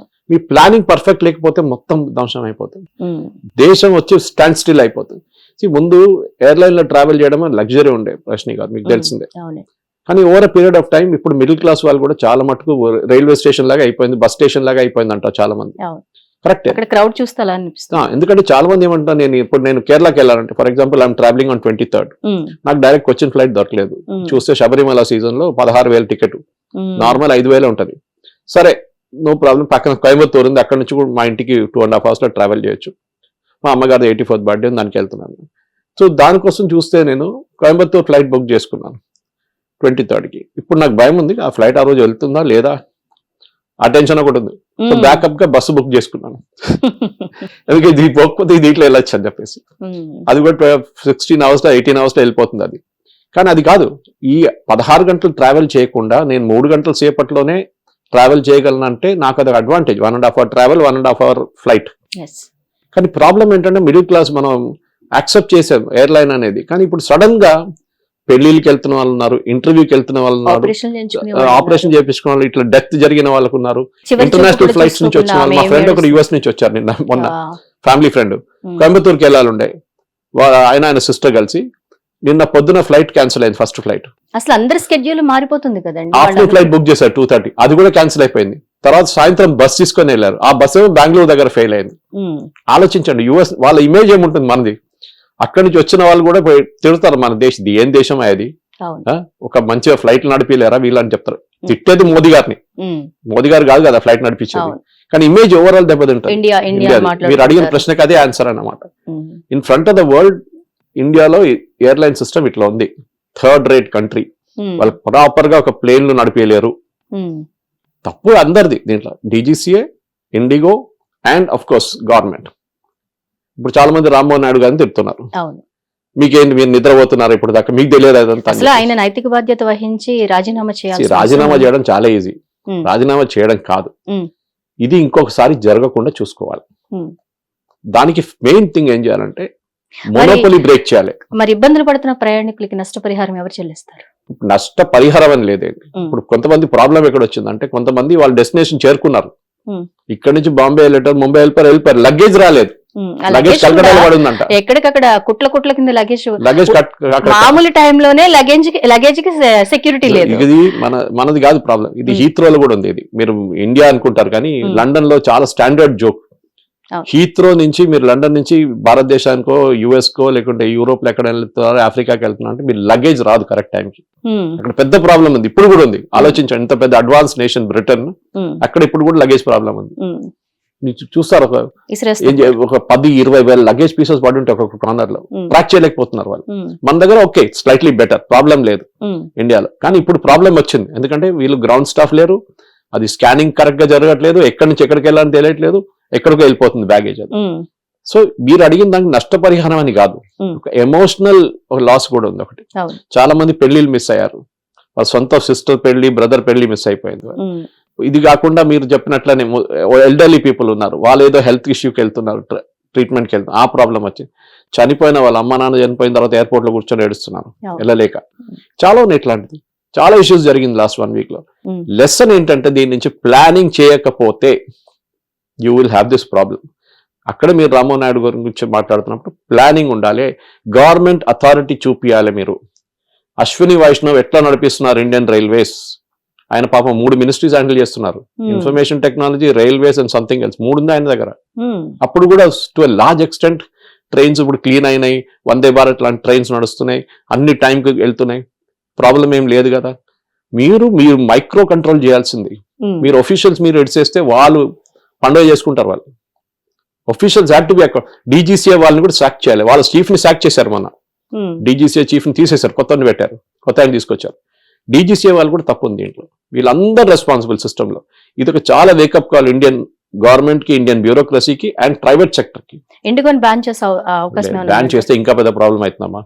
మీ ప్లానింగ్ పర్ఫెక్ట్ లేకపోతే మొత్తం ధ్వంసం అయిపోతుంది. దేశం వచ్చి స్టాండ్ స్టిల్ అయిపోతుంది. ముందు ఎయిర్లైన్ లో ట్రావెల్ చేయడం లగ్జరీ ఉండే, ప్రశ్న కాదు, మీకు తెలిసిందే. కానీ over a period of time ఇప్పుడు మిడిల్ క్లాస్ వాళ్ళు కూడా చాలా మటుకు రైల్వే స్టేషన్ లాగా అయిపోయింది, బస్ స్టేషన్ లాగా అయిపోయింది అంటారు చాలా మంది. కరెక్ట్. క్రౌడ్ చూస్తే అలా అనిపిస్తుంది. ఎందుకంటే చాలా మంది ఏమంటారు, నేను కేరళకి వెళ్ళాలంటే for example I'm travelling on 23rd, నాకు డైరెక్ట్ కొచ్చిన్ ఫ్లైట్ దొరకలేదు. చూస్తే శబరిమల సీజన్ లో 16,000 టికెట్, నార్మల్ 5,000 ఉంటది. సరే, నో ప్రాబ్లం. పక్కన కోయంబత్తూర్ ఉంది, అక్కడ నుంచి కూడా మా ఇంటికి 2.5 hours లో ట్రావెల్ చేయొచ్చు. మా అమ్మగారి 84th బర్త్డే దానికి వెళ్తున్నాను. సో దానికోసం చూస్తే నేను కోయంబత్తూర్ ఫ్లైట్ బుక్ చేసుకున్నాను 23rd. ఇప్పుడు నాకు భయం ఉంది, ఆ ఫ్లైట్ ఆ రోజు వెళ్తుందా లేదా, ఆ టెన్షన్ ఒకటి ఉంది. సో బ్యాకప్ గా బస్సు బుక్ చేసుకున్నాను. ఎందుకంటే ఇది పోకపోతే దీంట్లో వెళ్ళొచ్చు అని చెప్పేసి. అది కూడా 16 hours 18 hours వెళ్ళిపోతుంది అది. కానీ అది కాదు, ఈ 16 గంటలు ట్రావెల్ చేయకుండా నేను 3 గంటల సేపట్లోనే ట్రావెల్ చేయగలను అంటే నాకు అది advantage. 1.5 hour travel, 1.5 hour flight. కానీ ప్రాబ్లం ఏంటంటే మిడిల్ క్లాస్ మనం యాక్సెప్ట్ చేసాం ఎయిర్లైన్ అనేది. కానీ ఇప్పుడు సడన్ గా పెళ్లికి వెళ్తున్న వాళ్ళు ఉన్నారు, ఇంటర్వ్యూకి వెళ్తున్న వాళ్ళు ఉన్నారు, ఆపరేషన్ చేయించుకున్న వాళ్ళు, ఇట్లా డెత్ జరిగిన వాళ్ళకు ఉన్నారు, ఇంటర్నేషనల్ ఫ్లైట్స్ నుంచి వచ్చిన వాళ్ళు. మా ఫ్రెండ్ ఒకరు US నుంచి వచ్చారు నిన్న మొన్న, ఫ్యామిలీ ఫ్రెండ్. కోయంబత్తూర్కి వెళ్ళాలి ఉండే, ఆయన సిస్టర్ కలిసి నిన్న పొద్దున ఫ్లైట్ క్యాన్సిల్ అయింది, ఫస్ట్ ఫ్లైట్. అసలు అందరి స్కెడ్యూల్ మారిపోతుంది కదండి. ఆఫ్టర్ ఫ్లైట్ బుక్ చేశారు 2:30, అది కూడా క్యాన్సిల్ అయిపోయింది. తర్వాత సాయంత్రం బస్ తీసుకొని వెళ్ళారు, ఆ బస్ ఏమో బెంగళూరు దగ్గర ఫెయిల్ అయింది. ఆలోచించండి, US వాళ్ళ ఇమేజ్ ఏముంటుంది మనది. అక్కడి నుంచి వచ్చిన వాళ్ళు కూడా తిడతారు, మన దేశం ఏం దేశం అది, ఒక మంచిగా ఫ్లైట్ నడిపిలేరా వీళ్ళని చెప్తారు. తిట్టేది మోదీ గారిని, మోదీ గారు కాదు కదా ఫ్లైట్ నడిపించేది. కానీ ఇమేజ్ ఓవరాల్ దెబ్బతింటుంది. ఇండియా మీరు అడిగిన ప్రశ్నకి అదే ఆన్సర్ అన్నమాట. In front of the world ఇండియాలో ఎయిర్లైన్ సిస్టమ్ ఇట్లా ఉంది, థర్డ్ రేట్ కంట్రీ. వాళ్ళు ప్రాపర్ గా ఒక ప్లేన్ నడిపేయలేరు. తప్పు అందరిది దీంట్లో, DGCA, IndiGo and of course government. ఇప్పుడు చాలా మంది రామ్మోహన్ నాయుడు గారిని తిడుతున్నారు, మీకేంటి మీరు నిద్రపోతున్నారు ఇప్పుడు దాకా, మీకు తెలియదు అదంతా. అసలు ఆయన నైతిక బాధ్యత వహించి రాజీనామా చేయాలి. రాజీనామా చేయడం చాలా ఈజీ, రాజీనామా చేయడం కాదు. ఇది ఇంకొకసారి జరగకుండా చూసుకోవాలి. దానికి మెయిన్ థింగ్ ఏం చేయాలంటే మోనోపోలీ బ్రేక్ చేయాలి. మరి ఇబ్బందులు పడుతున్న ప్రయాణికులకి నష్టపరిహారం ఎవరు చెల్లిస్తారు? నష్ట పరిహారం అని లేదండి. ఇప్పుడు కొంతమంది ప్రాబ్లం ఎక్కడ వచ్చిందంటే, కొంతమంది వాళ్ళ డెస్టినేషన్ చేరుకున్నారు, ఇక్కడ నుంచి బాంబే వెళ్ళారు, ముంబై వెళ్ళిపోయారు, లగేజ్ రాలేదు, లగేజ్ కలకటాలో పడిందంట, ఎక్కడికక్కడ కుట్ల కింద లగేజ్. మామూలు టైంలోనే లగేజ్ కి సెక్యూరిటీ లేదు. ఇది మనది కాదు ప్రాబ్లం, ఇది హీత్రోలో కూడా ఉంది. ఇది మీరు ఇండియా అనుకుంటారు కానీ లండన్ లో చాలా స్టాండర్డ్ జోక్. హీత్రో నుంచి మీరు లండన్ నుంచి భారతదేశానికో యుఎస్ కో లేకుంటే యూరోప్ లో ఎక్కడ వెళ్తున్నారు, ఆఫ్రికాకి వెళ్తున్నారు అంటే మీరు లగేజ్ రాదు కరెక్ట్ టైంకి. అక్కడ పెద్ద ప్రాబ్లం ఉంది, ఇప్పుడు కూడా ఉంది. ఆలోచించండి, ఇంత పెద్ద అడ్వాన్స్ నేషన్ బ్రిటన్, అక్కడ ఇప్పుడు కూడా లగేజ్ ప్రాబ్లం ఉంది. చూస్తారు ఒక 10-20 వేల లగేజ్ పీసెస్ పడి ఉంటే ఒక్కొక్క కార్నర్ లో, ట్రాక్ చేయలేకపోతున్నారు వాళ్ళు. మన దగ్గర ఓకే స్లైట్లీ బెటర్, ప్రాబ్లం లేదు ఇండియాలో. కానీ ఇప్పుడు ప్రాబ్లం వచ్చింది, ఎందుకంటే వీళ్ళు గ్రౌండ్ స్టాఫ్ లేరు, అది స్కానింగ్ కరెక్ట్ గా జరగట్లేదు, ఎక్కడి నుంచి ఎక్కడికి వెళ్ళాలని తెలియట్లేదు, ఎక్కడికో వెళ్ళిపోతుంది బ్యాగేజ్ అది. సో మీరు అడిగిన దానికి నష్టపరిహారం అని కాదు, ఒక ఎమోషనల్ లాస్ కూడా ఉంది ఒకటి. చాలా మంది పెళ్లిళ్ళు మిస్ అయ్యారు, వాళ్ళ సొంత సిస్టర్ పెళ్లి, బ్రదర్ పెళ్లి మిస్ అయిపోయింది. ఇది కాకుండా మీరు చెప్పినట్లనే ఎల్డర్లీ పీపుల్ ఉన్నారు, వాళ్ళు ఏదో హెల్త్ ఇష్యూకి వెళ్తున్నారు, ట్రీట్మెంట్కి వెళ్తున్నారు, ఆ ప్రాబ్లం వచ్చింది. చనిపోయిన వాళ్ళ అమ్మ నాన్న చనిపోయిన తర్వాత ఎయిర్పోర్ట్ లో కూర్చొని ఏడుస్తున్నారు వెళ్ళలేక. చాలా ఉన్నాయి ఇట్లాంటిది, చాలా ఇష్యూస్ జరిగింది లాస్ట్ 1 వీక్ లో. లెసన్ ఏంటంటే, దీని నుంచి ప్లానింగ్ చేయకపోతే you will have this problem. అక్కడ మీరు రామ్మోహన్ నాయుడు గారి గురించి మాట్లాడుతున్నప్పుడు ప్లానింగ్ ఉండాలి, గవర్నమెంట్ అథారిటీ చూపియాలి. మీరు అశ్విని వైష్ణవ్ ఎట్లా నడిపిస్తున్నారు ఇండియన్ రైల్వేస్, ఆయన పాపం 3 మినిస్ట్రీస్ హ్యాండిల్ చేస్తున్నారు, information technology, railways and something else, 3 ఉంది ఆయన దగ్గర. అప్పుడు కూడా to a large extent trains ఇప్పుడు క్లీన్ అయినాయి, వందే భారత్ లాంటి ట్రైన్స్ నడుస్తున్నాయి, అన్ని టైంకి వెళ్తున్నాయి, ప్రాబ్లం ఏం లేదు కదా. మీరు మైక్రో కంట్రోల్ చేయాల్సింది. మీరు ఒఫీషియల్స్ మీరు ఎడిసేస్తే వాళ్ళు పండుగ చేసుకుంటారు. వాళ్ళు officials had to be account. DGCA వాళ్ళని కూడా సాక్ చేయాలి, వాళ్ళ చీఫ్ ని సాక్ చేశారు మొన్న. డీజీసీఏ చీఫ్ ని తీసేశారు, కొత్తని పెట్టారు, కొత్త ఆయన తీసుకొచ్చారు. డీజీసీఏ వాళ్ళు కూడా తప్పు ఉంది దీంట్లో, వీళ్ళందరూ రెస్పాన్సిబుల్ సిస్టమ్ లో. ఇది ఒక చాలా వేకప్ కాల్ ఇండియన్ గవర్నమెంట్ కి, ఇండియన్ బ్యూరోక్రసీకి అండ్ ప్రైవేట్ సెక్టర్ కి. బ్యాన్ చేస్తే ఇంకా పెద్ద ప్రాబ్లం అవుతుందమ్మా.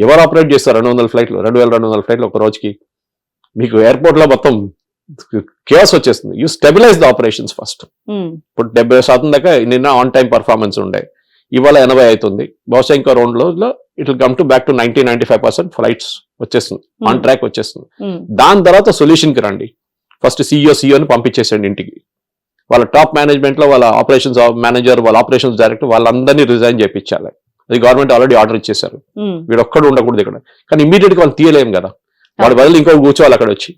ఎవరు ఆపరేట్ చేస్తారు 200 ఫ్లైట్లు, 2200 ఫ్లైట్లు ఒక రోజుకి? మీకు ఎయిర్పోర్ట్ లో మొత్తం కేస్ వచ్చేస్తుంది. You stabilise the operations first. ఇప్పుడు 70% దాకా నిన్న ఆన్ టైం పర్ఫార్మెన్స్ ఉండే, ఇవాళ 80 అవుతుంది. బహుశా ఇంకా 2 రోజుల్లో it will come to back to 90-95% flights వచ్చేస్తుంది, ఆన్ ట్రాక్ వచ్చేస్తుంది. దాని తర్వాత సొల్యూషన్ కి రండి. ఫస్ట్ సిఇఓని పంపించేసండి ఇంటికి. వాళ్ళ టాప్ మేనేజ్మెంట్ లో వాళ్ళ ఆపరేషన్స్ మేనేజర్, వాళ్ళ ఆపరేషన్స్ డైరెక్టర్, వాళ్ళందరినీ రిజైన్ చేయించాలి. అది గవర్నమెంట్ ఆల్రెడీ ఆర్డర్ ఇచ్చేసారు. వీడు ఒక్కడు ఉండకూడదు ఇక్కడ. కానీ ఇమీడియట్ గా వాళ్ళు తీయలేం కదా, వాడి బదులు ఇంకొక కూర్చోవాలి అక్కడ వచ్చి,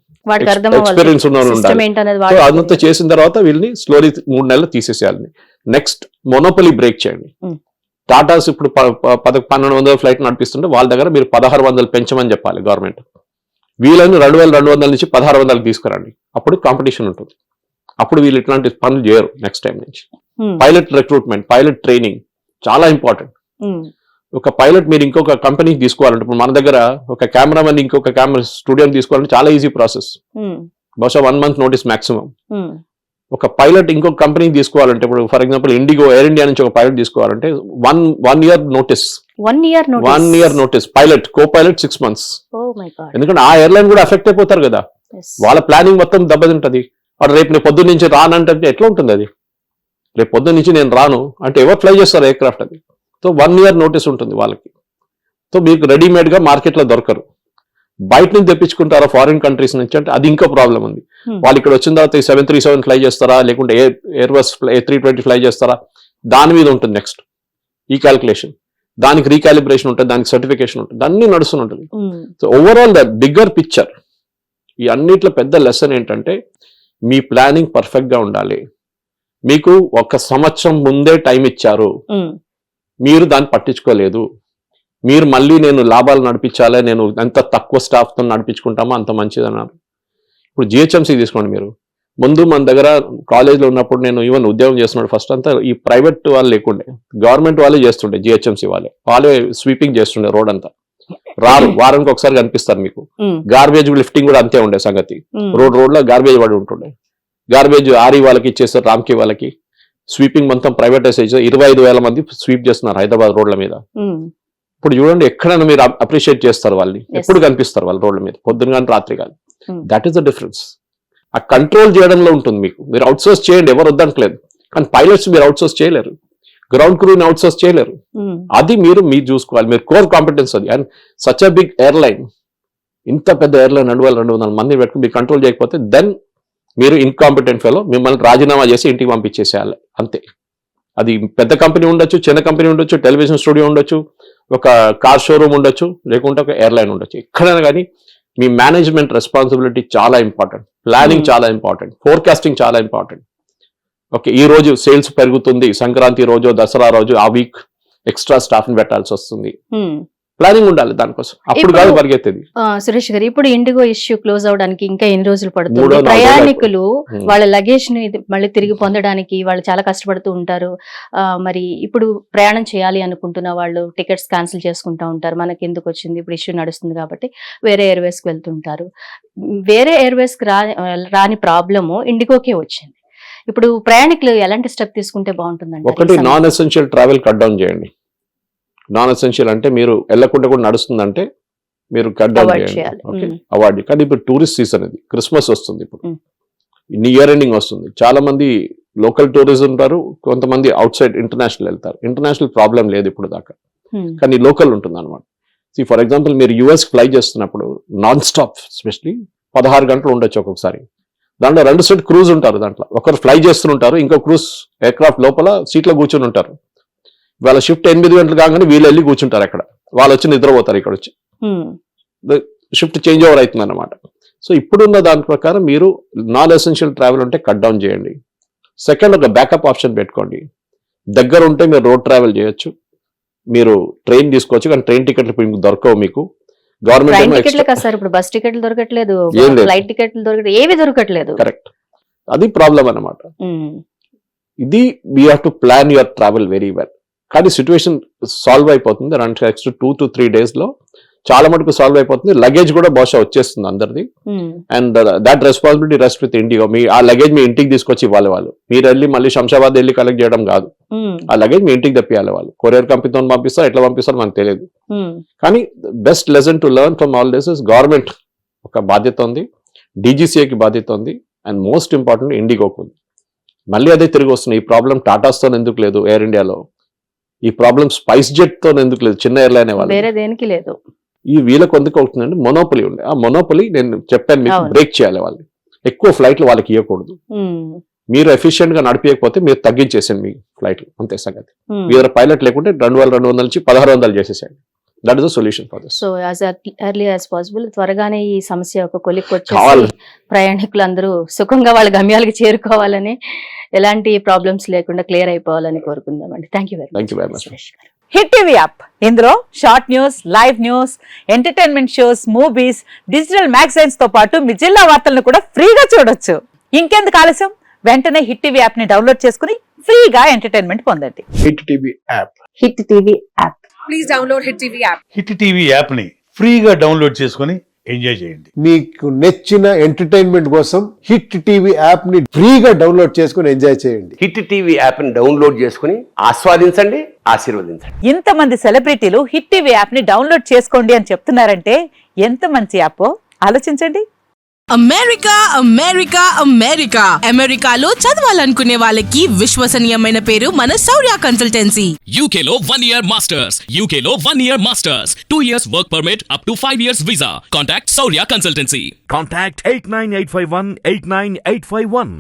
ఎక్స్పీరియన్స్ ఉన్న వాళ్ళు ఉండాలి. అదంతా చేసిన తర్వాత వీళ్ళని స్లోలీ 3 నెలలు తీసేసేయాలి. నెక్స్ట్ మోనోపొలీ బ్రేక్ చేయండి. టాటాస్ ఇప్పుడు 1200 ఫ్లైట్ నడిపిస్తుంటే వాళ్ళ దగ్గర మీరు 1600 పెంచమని చెప్పాలి గవర్నమెంట్. వీళ్ళని 2200 నుంచి 1600 తీసుకురండి. అప్పుడు కాంపిటీషన్ ఉంటుంది, అప్పుడు వీళ్ళు ఇట్లాంటి పనులు చేయరు నెక్స్ట్ టైం నుంచి. పైలట్ రిక్రూట్మెంట్, పైలట్ ట్రైనింగ్ చాలా ఇంపార్టెంట్. ఒక పైలట్ మీరు ఇంకొక కంపెనీకి తీసుకోవాలంటే, ఇప్పుడు మన దగ్గర ఒక కెమెరామెన్ ఇంకొక కెమెరా స్టూడియోని తీసుకోవాలంటే చాలా ఈజీ ప్రాసెస్, బహుశా 1 మంత్ నోటీస్ మాక్సిమం. ఒక పైలట్ ఇంకొక కంపెనీకి తీసుకోవాలంటే, ఇప్పుడు for example IndiGo, air India నుంచి ఒక పైలట్ తీసుకోవాలంటే 1 year notice. 1 year notice. Pilot, co pilot 6 months. ఎందుకంటే ఆ ఎయిర్లైన్ కూడా ఎఫెక్ట్ అయిపోతారు కదా, వాళ్ళ ప్లానింగ్ మొత్తం దెబ్బతింటది. వాడు రేపు నేను పొద్దున్న నుంచి రానంటే ఎట్లా ఉంటుంది అది? రేపు పొద్దున్న నుంచి నేను రాను అంటే ఎవరు ఫ్లై చేస్తారు ఎయిర్ క్రాఫ్ట్ అది? సో 1 year నోటీస్ ఉంటుంది వాళ్ళకి. సో మీకు రెడీమేడ్ గా మార్కెట్లో దొరకరు, బయట నుంచి తెప్పించుకుంటారా ఫారిన్ కంట్రీస్ నుంచి అంటే అది ఇంకా ప్రాబ్లం ఉంది. వాళ్ళు ఇక్కడ వచ్చిన తర్వాత 737 ఫ్లై చేస్తారా, లేకుంటే ఎయిర్బస్ A320 ఫ్లై చేస్తారా, దాని మీద ఉంటుంది నెక్స్ట్ ఈ క్యాల్కులేషన్. దానికి రీకాలిబ్రేషన్ ఉంటుంది, దానికి సర్టిఫికేషన్ ఉంటుంది, అన్ని నడుస్తుంటుంది. So overall the bigger picture, ఈ అన్నిట్లో పెద్ద లెసన్ ఏంటంటే మీ ప్లానింగ్ పర్ఫెక్ట్ గా ఉండాలి. మీకు 1 సంవత్సరం ముందే టైం ఇచ్చారు, మీరు దాన్ని పట్టించుకోలేదు. మీరు మళ్ళీ నేను లాభాలు నడిపించాలి, నేను ఎంత తక్కువ స్టాఫ్తో నడిపించుకుంటామో అంత మంచిది అన్నారు. ఇప్పుడు జిహెచ్ఎంసీ తీసుకోండి, మీరు ముందు మన దగ్గర కాలేజ్లో ఉన్నప్పుడు నేను ఈవెన్ ఉద్యోగం చేస్తున్నాడు ఫస్ట్ అంతా ఈ ప్రైవేట్ వాళ్ళు లేకుండే, గవర్నమెంట్ వాళ్ళే చేస్తుండే, జిహెచ్ఎంసీ వాళ్ళే స్వీపింగ్ చేస్తుండే రోడ్ అంతా. రారు, వారానికి ఒకసారి కనిపిస్తారు మీకు. గార్బేజ్ లిఫ్టింగ్ కూడా అంతే ఉండే సంగతి. రోడ్ లో గార్బేజ్ పడి ఉంటుండే. గార్బేజ్ ఆర్ఈ వాళ్ళకి ఇచ్చేస్తారు, రామ్కి వాళ్ళకి. స్వీపింగ్ మొత్తం ప్రైవేటైజ్ 25,000 మంది స్వీప్ చేస్తున్నారు హైదరాబాద్ రోడ్ల మీద. ఇప్పుడు చూడండి, ఎక్కడైనా మీరు అప్రిషియేట్ చేస్తారు వాళ్ళని, ఎప్పుడు కనిపిస్తారు వాళ్ళు రోడ్ల మీద, పొద్దున కానీ రాత్రి కానీ. That is the difference. ఆ కంట్రోల్ చేయడంలో ఉంటుంది మీకు. మీరు అవుట్ సోర్స్ చేయండి, ఎవరు వద్దట్లేదు, కానీ పైలట్స్ మీరు అవుట్ సోర్స్ చేయలేరు, గ్రౌండ్ క్రూని అవుట్ సోర్స్ చేయలేరు. అది మీరు చూసుకోవాలి, మీరు కోర్ కాంపిటెన్స్ అది. And such a big airline, ఇంత పెద్ద ఎయిర్లైన్ 2,200 మంది పెట్టుకుని మీరు కంట్రోల్ చేయకపోతే దెన్ మీరు ఇన్కాంపిటెంట్ ఫెలో, మిమ్మల్ని రాజీనామా చేసి ఇంటికి పంపించేసేయాలి అంతే. అది పెద్ద కంపెనీ ఉండొచ్చు, చిన్న కంపెనీ ఉండొచ్చు, టెలివిజన్ స్టూడియో ఉండొచ్చు, ఒక కార్ షోరూమ్ ఉండొచ్చు, లేకుంటే ఒక ఎయిర్లైన్ ఉండొచ్చు. ఎక్కడైనా కానీ మీ మేనేజ్మెంట్ రెస్పాన్సిబిలిటీ చాలా ఇంపార్టెంట్, ప్లానింగ్ చాలా ఇంపార్టెంట్, ఫోర్కాస్టింగ్ చాలా ఇంపార్టెంట్. ఓకే, ఈ రోజు సేల్స్ పెరుగుతుంది, సంక్రాంతి రోజు, దసరా రోజు, ఆ వీక్ ఎక్స్ట్రా స్టాఫ్ ని పెట్టాల్సి వస్తుంది. ప్లానింగ్ ఉండాలి దానికోసం, అప్పుడు కాదు పరిగెత్తేది. సురేష్ గారు, ఇప్పుడు ఇండిగో ఇష్యూ క్లోజ్ అవడానికి ఇంకా ఎన్ని రోజులు పడుతుంది? ప్రయాణికులు వాళ్ళ లగేజ్ ని మళ్ళీ తిరిగి పొందడానికి వాళ్ళు చాలా కష్టపడుతూ ఉంటారు. మరి ఇప్పుడు ప్రయాణం చేయాలి అనుకుంటున్న వాళ్ళు టికెట్స్ క్యాన్సిల్ చేసుకుంటూ ఉంటారు. మనకి ఎందుకు వచ్చింది, ఇప్పుడు ఇష్యూ నడుస్తుంది కాబట్టి వేరే ఎయిర్వేస్ కి వెళ్తుంటారు. వేరే ఎయిర్వేస్ కి రాని ప్రాబ్లము ఇండిగోకే వచ్చింది. ఇప్పుడు ప్రయాణికులు ఎలాంటి స్టెప్ తీసుకుంటే బాగుంటుందండి? ఒకటి, non essential travel cut down చేయండి. నాన్ ఎసెన్షియల్ అంటే మీరు వెళ్ళకుండా కూడా నడుస్తుందంటే మీరు కట్ డౌన్ చేయండి. Okay, avoid. కానీ ఇప్పుడు టూరిస్ట్ సీజన్, ఇది క్రిస్మస్ వస్తుంది, ఇప్పుడు ఇయర్ ఎండింగ్ వస్తుంది. చాలా మంది లోకల్ టూరిస్ట్ ఉంటారు, కొంతమంది అవుట్ సైడ్ ఇంటర్నేషనల్ వెళ్తారు. ఇంటర్నేషనల్ ప్రాబ్లం లేదు ఇప్పుడు దాకా, కానీ లోకల్ ఉంటుంది అనమాట. ఫర్ ఎగ్జాంపుల్, మీరు యుఎస్ ఫ్లై చేస్తున్నప్పుడు నాన్ స్టాప్ స్పెషలీ 16 గంటలు ఉండొచ్చు ఒక్కొక్కసారి. దాంట్లో 2 సెట్ క్రూజ్ ఉంటారు, దాంట్లో ఒకరు ఫ్లై చేస్తుంటారు, ఇంకో క్రూజ్ ఎయిర్క్రాఫ్ట్ లోపల సీట్లో కూర్చొని ఉంటారు. వాళ్ళ షిఫ్ట్ 8 గంటలు కాగానే వీళ్ళు వెళ్ళి కూర్చుంటారు అక్కడ, వాళ్ళు వచ్చి నిద్రపోతారు ఇక్కడ వచ్చి. షిఫ్ట్ చేంజ్ ఓవర్ అవుతుంది అనమాట. సో ఇప్పుడున్న దాని ప్రకారం మీరు నాన్ ఎసెన్షియల్ ట్రావెల్ ఉంటే కట్ డౌన్ చేయండి. సెకండ్, ఒక బ్యాకప్ ఆప్షన్ పెట్టుకోండి. దగ్గర ఉంటే మీరు రోడ్ ట్రావెల్ చేయొచ్చు, మీరు ట్రైన్ తీసుకోవచ్చు, కానీ ట్రైన్ టికెట్లు ఇప్పుడు దొరకవు మీకు. గవర్నమెంట్ టికెట్లు కదా సార్, ఇప్పుడు బస్ టికెట్లు దొరకట్లేదు, ఫ్లైట్ టికెట్లు దొరకట్లేదు, ఏవి దొరకట్లేదు. కరెక్ట్, అది ప్రాబ్లం అనమాట. ఇది we have to plan your travel very well. కానీ సిచ్యువేషన్ సాల్వ్ అయిపోతుంది, నెక్స్ట్ 2 to 3 days లో చాలా మటుకు సాల్వ్ అయిపోతుంది. లగేజ్ కూడా బహుశా వచ్చేస్తుంది అందరిది. And that responsibility rest with IndiGo. మీ ఆ లగేజ్ మీ ఇంటికి తీసుకొచ్చి ఇవ్వాలి వాళ్ళు. మీరు వెళ్ళి మళ్ళీ శంషాబాద్ వెళ్ళి కలెక్ట్ చేయడం కాదు, ఆ లగేజ్ మీ ఇంటికి తెప్పియాలి వాళ్ళు. కొరియర్ కంపెనీతో పంపిస్తారు, ఎట్లా పంపిస్తారు మనకు తెలియదు. కానీ best lesson to learn from all this is government ఒక బాధ్యత ఉంది, డీజీసీఏకి బాధ్యత ఉంది, అండ్ మోస్ట్ ఇంపార్టెంట్ ఇండిగోకు ఉంది. మళ్ళీ అదే తిరిగి వస్తుంది. ఈ ప్రాబ్లం టాటాస్తో ఎందుకు లేదు ఎయిర్ ఇండియాలో, ఈ ప్రాబ్లం స్పైస్ జెట్ తో ఎందుకు లేదు, చిన్న ఎయిర్లైన్ వాళ్ళు, వేరే దేనికి లేదు. ఈ వీళ్ళకి ఎందుకు అవుతుందంటే మొనోపొలీ ఉండే. ఆ మొనోపొలీ నేను చెప్పాను మీకు, బ్రేక్ చేయాలి. వాళ్ళు ఎక్కువ ఫ్లైట్లు వాళ్ళకి ఇవ్వకూడదు. మీరు ఎఫిషియెంట్ గా నడిపించకపోతే మీరు తగ్గించేసాను మీ ఫ్లైట్లు, అంతే సంగతి. మీ దగ్గర పైలట్ లేకుంటే 2,200 నుంచి 1,600 చేసేసాడు. That is the solution for this. So as early as possible త్వరగానే ఈ సమస్య ఒక కొలిక్కి వచ్చేసి ప్రయాణికులందరూ సుఖంగా వాళ్ళ గమ్యాలకు చేరుకోవాలని, ఎలాంటి ప్రాబ్లమ్స్ లేకుండా క్లియర్ అయిపోవాలని కోరుకుందామండి. Thank you very much. Hit TV app, ఇందులో short news, live news, entertainment shows, movies, digital magazines తో పాటు మీ జిల్లా వార్తలను కూడా ఫ్రీగా చూడొచ్చు. ఇంకెందుకు ఆలస్యం, వెంటనే హిట్ టీవీ యాప్ ని డౌన్లోడ్ చేసుకుని ఫ్రీగా ఎంటర్టైన్మెంట్ పొందండి. Hit TV app. Hit TV app. Please download hit TV app. Hit TV app ని ఫ్రీగా డౌన్లోడ్ చేసుకుని ఎంజాయ్ చేయండి. మీకు నచ్చిన ఎంటర్టైన్మెంట్ కోసం హిట్ టీవీ యాప్ ని ఫ్రీగా డౌన్లోడ్ చేసుకుని ఎంజాయ్ చేయండి. హిట్ టీవీ యాప్ ని డౌన్లోడ్ చేసుకుని ఆస్వాదించండి, ఆశీర్వదించండి. ఇంతమంది సెలబ్రిటీలు హిట్ టీవీ యాప్ ని డౌన్లోడ్ చేసుకోండి అని చెప్తున్నారంటే ఎంత మంచి యాప్ ఆలోచించండి. అమెరికా అమెరికా అమెరికా అమెరికాలో చదవాలనుకునే వాళ్ళకి విశ్వసనీయమైన పేరు మన శౌర్య కన్సల్టెన్సీ. UK లో 1 year masters, UK లో 1 year masters, 2 years work permit up to 5 years visa. Contact Saurya Consultancy. Contact 89851 89851.